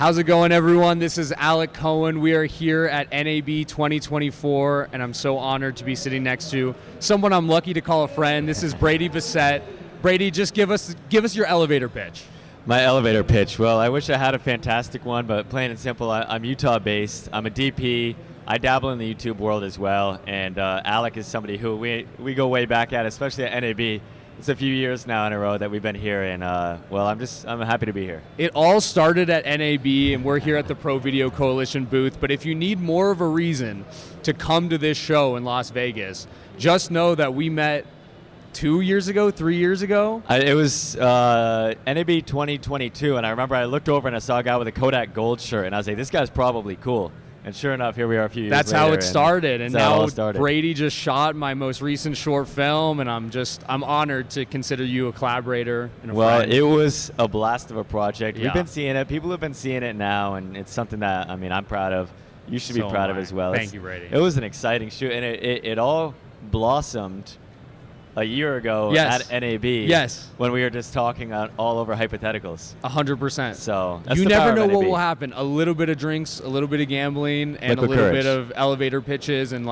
How's it going, everyone? This is Alec Cohen. We are here at NAB 2024, and I'm so honored to be sitting next to someone I'm lucky to call a friend. This is Brady Bessette. Brady, just give us your elevator pitch. My elevator pitch. Well, I wish I had a fantastic one, but plain and simple, I'm Utah-based. I'm a DP. I dabble in the YouTube world as well, and Alec is somebody who we go way back at, especially at NAB. It's a few years now in a row that we've been here, and well, I'm happy to be here. It all started at NAB, and we're here at the Pro Video Coalition booth. But if you need more of a reason to come to this show in Las Vegas, just know that we met 2 years ago, 3 years ago. It was NAB 2022, and I remember I looked over and I saw a guy with a Kodak Gold shirt, and I was like, this guy's probably cool. And sure enough, here we are a few years That's later. how it started. And now started. Brady just shot my most recent short film, and I'm honored to consider you a collaborator and a friend. It was a blast of a project. Yeah. We've been seeing it. People have been seeing it now, and it's something that, I'm proud of. You should be proud of as well. Thank you, Brady. It was an exciting shoot, and it all blossomed a year ago at NAB. Yes. When we were just talking all over hypotheticals. 100%. So that's you the never power know of what NAB. will happen. A little bit of drinks, a little bit of gambling, and Liquid a little courage. bit of elevator pitches, and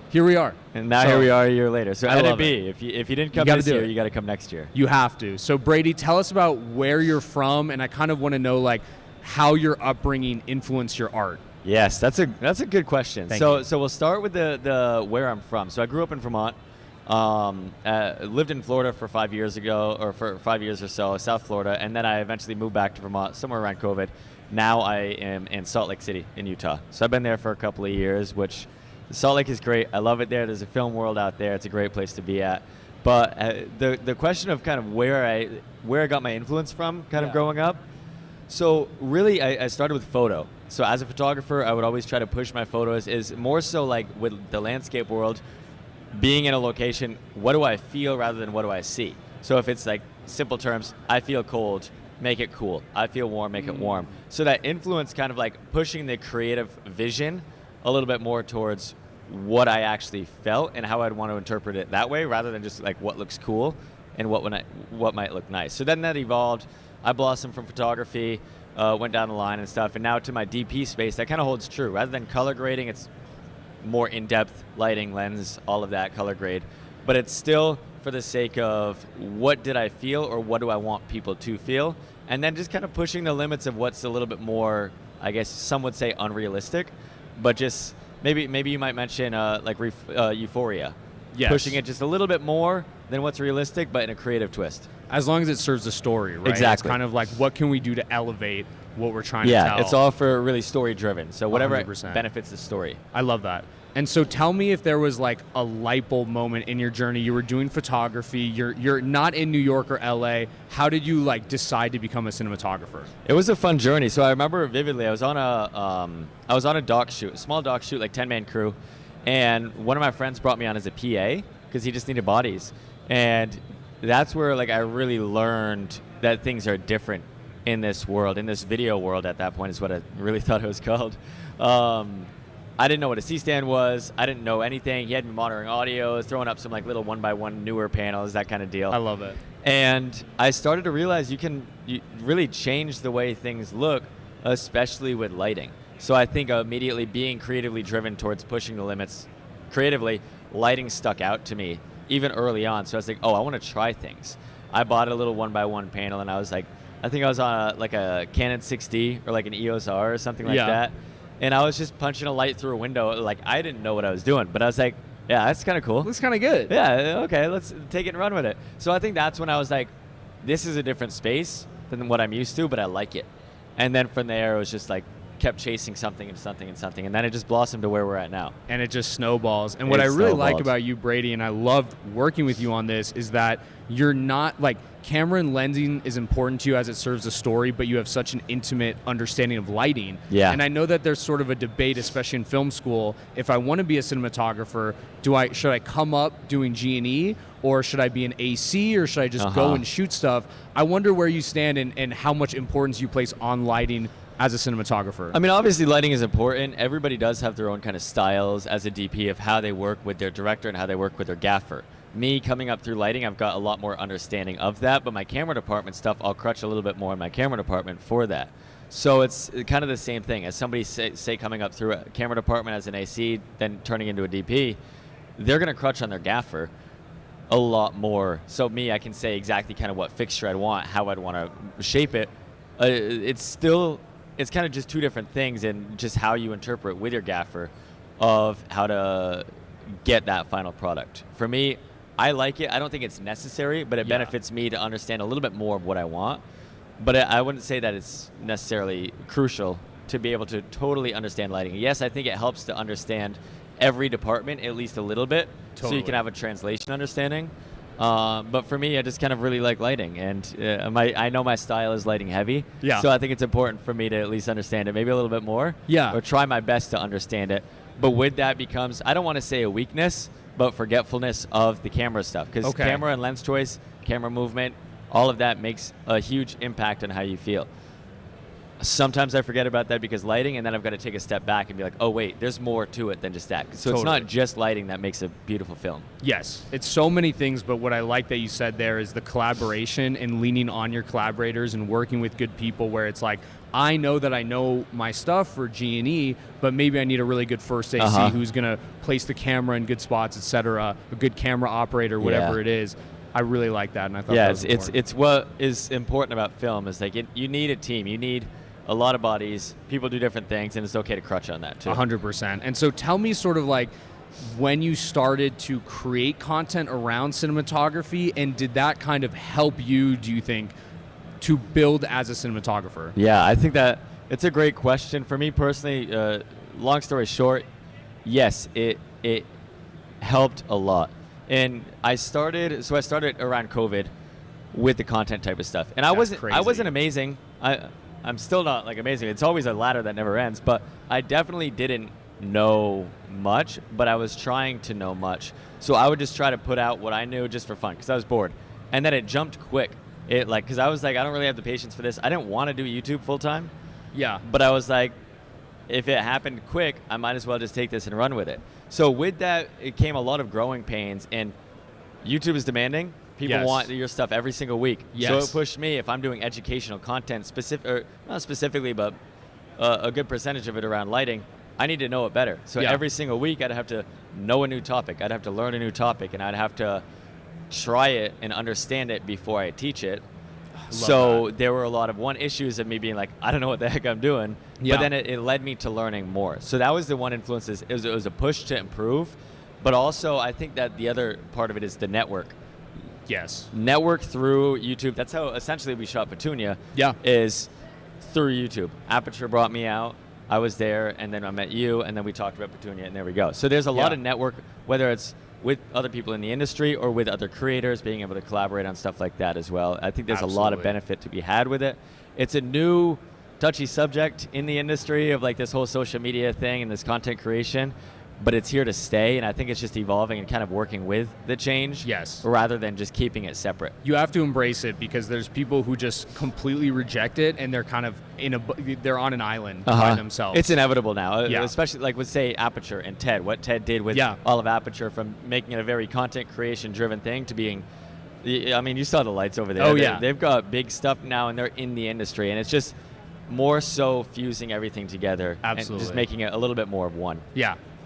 here we are. And now here we are a year later. So I love NAB, it. if you didn't come gotta this do year, it. you got to come next year. You have to. So Brady, tell us about where you're from, and I kind of want to know how your upbringing influenced your art. Yes, that's a good question. Thank you. So we'll start with the where I'm from. So I grew up in Vermont. Lived in Florida for 5 years or so, South Florida, and then I eventually moved back to Vermont somewhere around COVID. Now I am in Salt Lake City in Utah. So I've been there for a couple of years, which Salt Lake is great. I love it there. There's a film world out there. It's a great place to be at. But the question of kind of where I got my influence from of growing up. So really I started with photo. So as a photographer, I would always try to push my photos is more so like with the landscape world. Being in a location, what do I feel rather than what do I see? So if it's like simple terms, I feel cold, make it cool. I feel warm, make it warm. So that influence kind of like pushing the creative vision a little bit more towards what I actually felt and how I'd want to interpret it that way rather than just like what looks cool and what might look nice. So then that evolved. I blossomed from photography, went down the line and stuff, and now to my DP space, that kind of holds true. Rather than color grading, it's more in-depth lighting, lens, all of that, color grade. But it's still for the sake of what did I feel or what do I want people to feel? And then just kind of pushing the limits of what's a little bit more, I guess some would say unrealistic, but just maybe you might mention Euphoria. Yes. Pushing it just a little bit more than what's realistic, but in a creative twist. As long as it serves the story, right? Exactly. It's kind of like, what can we do to elevate what we're trying to tell? Yeah, it's all for really story-driven. So whatever 100%. benefits the story. I love that. And so tell me if there was like a light bulb moment in your journey. You were doing photography. You're not in New York or LA. How did you decide to become a cinematographer? It was a fun journey. So I remember vividly. I was on a doc shoot, a small doc shoot, like 10-man crew, and one of my friends brought me on as a PA because he just needed bodies, and that's where I really learned that things are different in this world, in this video world. At that point is what I really thought it was called. I didn't know what a C-stand was. I didn't know anything. He had me monitoring audio, throwing up some little 1x1 newer panels, that kind of deal. I love it. And I started to realize you really change the way things look, especially with lighting. So I think immediately being creatively driven towards pushing the limits creatively, lighting stuck out to me even early on. So I was like, oh, I want to try things. I bought a little 1x1 panel, and I was I think I was on a Canon 6D or an EOS R or something like that. And I was just punching a light through a window. I didn't know what I was doing, but I was like, yeah, that's kind of cool. Looks kind of good. Yeah, okay, let's take it and run with it. So I think that's when I was like, this is a different space than what I'm used to, but I like it. And then from there, it was just kept chasing something and something and something, and then it just blossomed to where we're at now. And it just snowballs. And what I really like about you, Brady, and I loved working with you on this, is that you're not camera and lensing is important to you as it serves the story, but you have such an intimate understanding of lighting. Yeah. And I know that there's sort of a debate, especially in film school, if I want to be a cinematographer, should I come up doing G&E, or should I be an AC, or should I just go and shoot stuff? I wonder where you stand and how much importance you place on lighting as a cinematographer. I mean, obviously lighting is important. Everybody does have their own kind of styles as a DP of how they work with their director and how they work with their gaffer. Me coming up through lighting, I've got a lot more understanding of that, but my camera department stuff, I'll crutch a little bit more in my camera department for that. So it's kind of the same thing as somebody say coming up through a camera department as an AC, then turning into a DP. They're going to crutch on their gaffer a lot more. So me, I can say exactly kind of what fixture I'd want, how I'd want to shape it. It's kind of just two different things, and just how you interpret with your gaffer of how to get that final product. For me, I like it. I don't think it's necessary, but it benefits me to understand a little bit more of what I want. But I wouldn't say that it's necessarily crucial to be able to totally understand lighting. Yes, I think it helps to understand every department at least a little bit, so you can have a translation understanding. But for me, I just kind of really like lighting, and I know my style is lighting heavy. Yeah. So I think it's important for me to at least understand it, maybe a little bit more. Yeah. Or try my best to understand it. But with that becomes, I don't want to say a weakness, but forgetfulness of the camera stuff, because camera and lens choice, camera movement, all of that makes a huge impact on how you feel. Sometimes I forget about that because lighting, and then I've got to take a step back and be like, oh wait, there's more to it than just that. So It's not just lighting that makes a beautiful film. Yes, it's so many things, but what I like that you said there is the collaboration and leaning on your collaborators and working with good people, where it's like, I know that I know my stuff for G&E, but maybe I need a really good first AC who's going to place the camera in good spots, etc., a good camera operator, whatever it is. I really like that, and I thought that was important. it's what is important about film is like you need a team. You need a lot of bodies. People do different things, and it's okay to crutch on that too. 100%. And so tell me sort of like when you started to create content around cinematography, and did that kind of help you, do you think, to build as a cinematographer? Yeah, I think that it's a great question. For me personally, long story short, yes, it helped a lot. And I started around COVID with the content type of stuff. And I wasn't amazing. I'm still not like amazing. It's always a ladder that never ends, but I definitely didn't know much, but I was trying to know much. So I would just try to put out what I knew just for fun because I was bored. And then it jumped quick. Because I was like, I don't really have the patience for this. I didn't want to do YouTube full time. Yeah. But I was like, if it happened quick, I might as well just take this and run with it. So with that, it came a lot of growing pains, and YouTube is demanding. People want your stuff every single week. Yes. So it pushed me, if I'm doing educational content, not specifically, but a good percentage of it around lighting, I need to know it better. So every single week, I'd have to know a new topic. I'd have to learn a new topic, and I'd have to try it and understand it before I teach it. So there were a lot of issues of me being like, I don't know what the heck I'm doing. Yeah. But then it led me to learning more. So that was the one influence. It was a push to improve. But also, I think that the other part of it is the network. Yes. Network through YouTube. That's how essentially we shot Petunia. Yeah. Is through YouTube. Aperture brought me out. I was there, and then I met you, and then we talked about Petunia, and there we go. So there's a lot of network, whether it's with other people in the industry or with other creators, being able to collaborate on stuff like that as well. I think there's a lot of benefit to be had with it. It's a new touchy subject in the industry of like this whole social media thing and this content creation, but it's here to stay, and I think it's just evolving and kind of working with the change rather than just keeping it separate. You have to embrace it because there's people who just completely reject it, and they're kind of they're on an island by themselves. It's inevitable now, especially like with say Aperture and TED. What TED did with all of Aperture, from making it a very content creation driven thing to being, I mean, you saw the lights over there. Oh yeah, they've got big stuff now, and they're in the industry, and it's just more so fusing everything together and just making it a little bit more of one.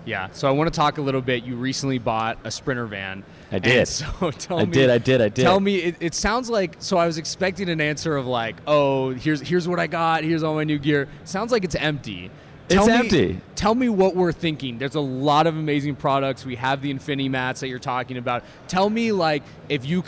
Yeah, so I want to talk a little bit. You recently bought a Sprinter van. I did. And so I did. Tell me, it sounds like, so I was expecting an answer of like, oh, here's what I got, here's all my new gear. Sounds like it's empty. Empty. Tell me what we're thinking. There's a lot of amazing products. We have the Infinity mats that you're talking about. Tell me, like, if you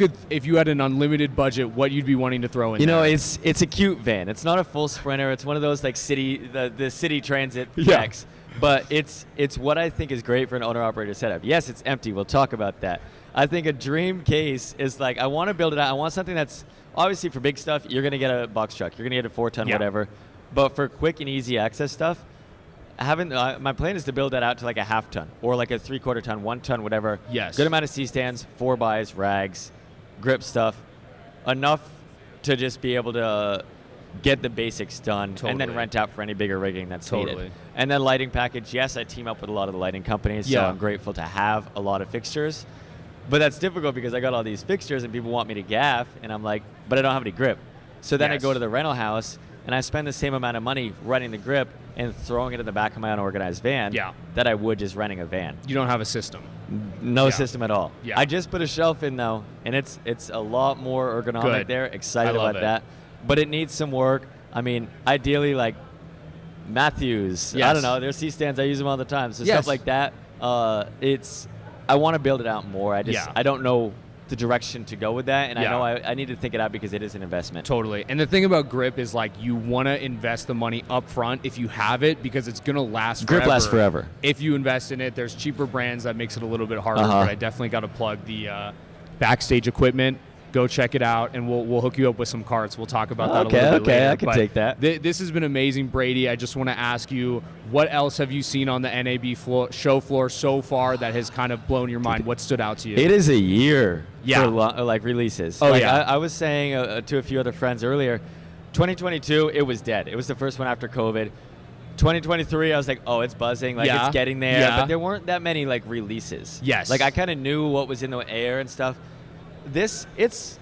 had an unlimited budget, what you'd be wanting to throw in. You know, it's a cute van. It's not a full Sprinter. It's one of those like the city transit decks. But it's what I think is great for an owner-operator setup. Yes, it's empty. We'll talk about that. I think a dream case is like, I want to build it out. I want something that's, obviously for big stuff, you're going to get a box truck. You're going to get a 4-ton, whatever. But for quick and easy access stuff, my plan is to build that out to like a half-ton or like a 3/4-ton, 1-ton, whatever. Yes. Good amount of C-stands, 4x, rags, grip stuff. Enough to just be able to get the basics done and then rent out for any bigger rigging that's needed. And then lighting package, yes, I team up with a lot of the lighting companies, so I'm grateful to have a lot of fixtures. But that's difficult because I got all these fixtures and people want me to gaff, and I'm like, but I don't have any grip. So then I go to the rental house, and I spend the same amount of money renting the grip and throwing it in the back of my unorganized van that I would just renting a van. You don't have a system. No system at all. Yeah. I just put a shelf in though, and it's a lot more ergonomic there. Excited about that. But it needs some work. I mean, ideally, like Matthews. I don't know. There's C-stands. I use them all the time. So stuff like that. I want to build it out more. I don't know the direction to go with that, and I know I need to think it out because it is an investment. Totally. And the thing about grip is like you want to invest the money up front if you have it because it's going to last forever. Grip lasts forever. If you invest in it, there's cheaper brands that makes it a little bit harder, but I definitely got to plug the backstage equipment. Go check it out, and we'll hook you up with some carts. We'll talk about that a little bit later. I can take that. This has been amazing, Brady. I just want to ask you, what else have you seen on the NAB show floor so far that has kind of blown your mind? What stood out to you? It is a year for like releases. I was saying to a few other friends earlier, 2022, it was dead. It was the first one after COVID. 2023, I was like, oh, it's buzzing. Like, it's getting there. But there weren't that many, like, releases. Yes. Like, I kind of knew what was in the air and stuff. It's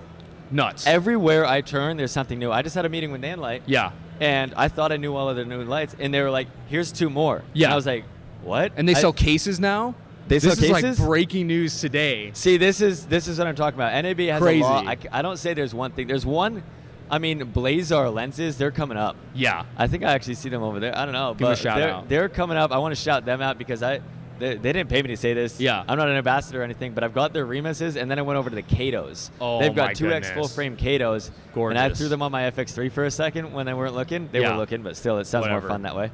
nuts. Everywhere I turn, there's something new. I just had a meeting with Nanlite. Yeah. And I thought I knew all of their new lights, and they were like, "Here's 2 more." Yeah. And I was like, "What?" And they sell cases now. This is like breaking news today. See, this is what I'm talking about. NAB has Crazy. a lot. I don't say there's one thing. There's one. I mean, Blazar lenses. They're coming up. Yeah. I think I actually see them over there. I don't know. Give them a shout out. They're coming up. I want to shout them out because they didn't pay me to say this. Yeah. I'm not an ambassador or anything, but I've got their Remuses, and then I went over to the Katos. Oh, they've got my 2X goodness. full frame Katos. Gorgeous. And I threw them on my FX3 for a second when they weren't looking. They were looking, but still, it sounds more fun that way.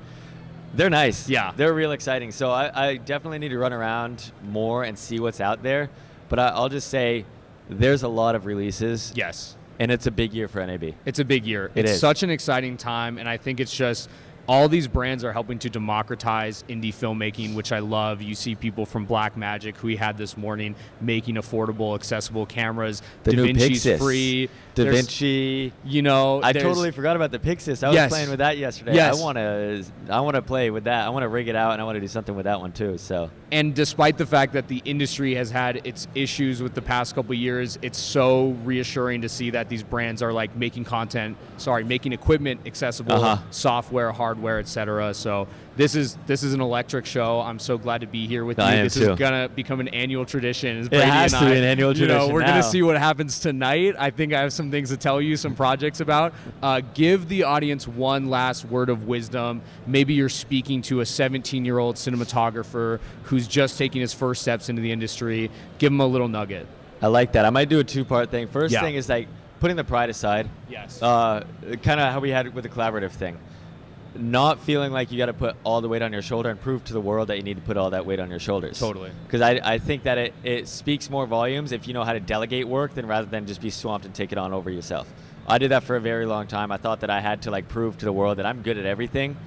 They're nice. Yeah. They're real exciting. So I definitely need to run around more and see what's out there. But I'll just say there's a lot of releases. Yes. And it's a big year for NAB. It's a big year. It's such an exciting time, and I think it's just all these brands are helping to democratize indie filmmaking, which I love. You see people from Blackmagic, who we had this morning, making affordable, accessible cameras. The new DaVinci's Pixis. free. DaVinci. You know, I totally forgot about the Pixis. I was playing with that yesterday. Yes. I want to play with that. I want to rig it out, and I want to do something with that one too. So. And despite the fact that the industry has had its issues with the past couple of years, it's so reassuring to see that these brands are like making equipment accessible, software, hardware, etc. So this is an electric show. I'm so glad to be here with you. This is gonna become an annual tradition. It has to be an annual tradition. We're gonna see what happens tonight. I think I have some things to tell you, some projects about. Give the audience one last word of wisdom. Maybe you're speaking to a 17-year-old cinematographer who's just taking his first steps into the industry. Give him a little nugget. I like that. I might do a 2-part thing. First thing is like putting the pride aside. Yes. Kind of how we had it with the collaborative thing. Not feeling like you got to put all the weight on your shoulder and prove to the world that you need to put all that weight on your shoulders. Totally. Because I think that it speaks more volumes if you know how to delegate work than rather than just be swamped and take it on over yourself. I did that for a very long time. I thought that I had to like prove to the world that I'm good at everything.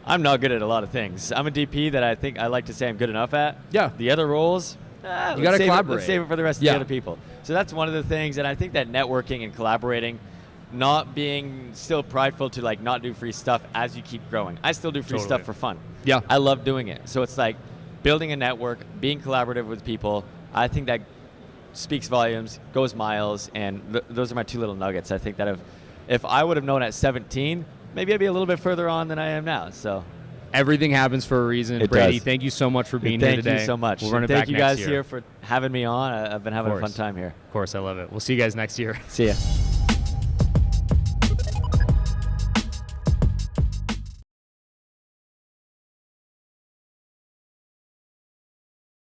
I'm not good at a lot of things. I'm a DP that I think I like to say I'm good enough at. Yeah. The other roles, you got to collaborate. Let's save it for the rest of the other people. So that's one of the things, and I think that networking and collaborating, not being still prideful to like not do free stuff as you keep growing. I still do free stuff for fun. Yeah. I love doing it. So it's like building a network, being collaborative with people. I think that speaks volumes, goes miles, and those are my 2 little nuggets. I think that if I would have known at 17, maybe I'd be a little bit further on than I am now. So everything happens for a reason. It Brady, does. Thank you so much for being here today. Thank you so much. We'll run it Thank back you next guys year. here for having me on. I've been having a fun time here. Of course, I love it. We'll see you guys next year. See ya.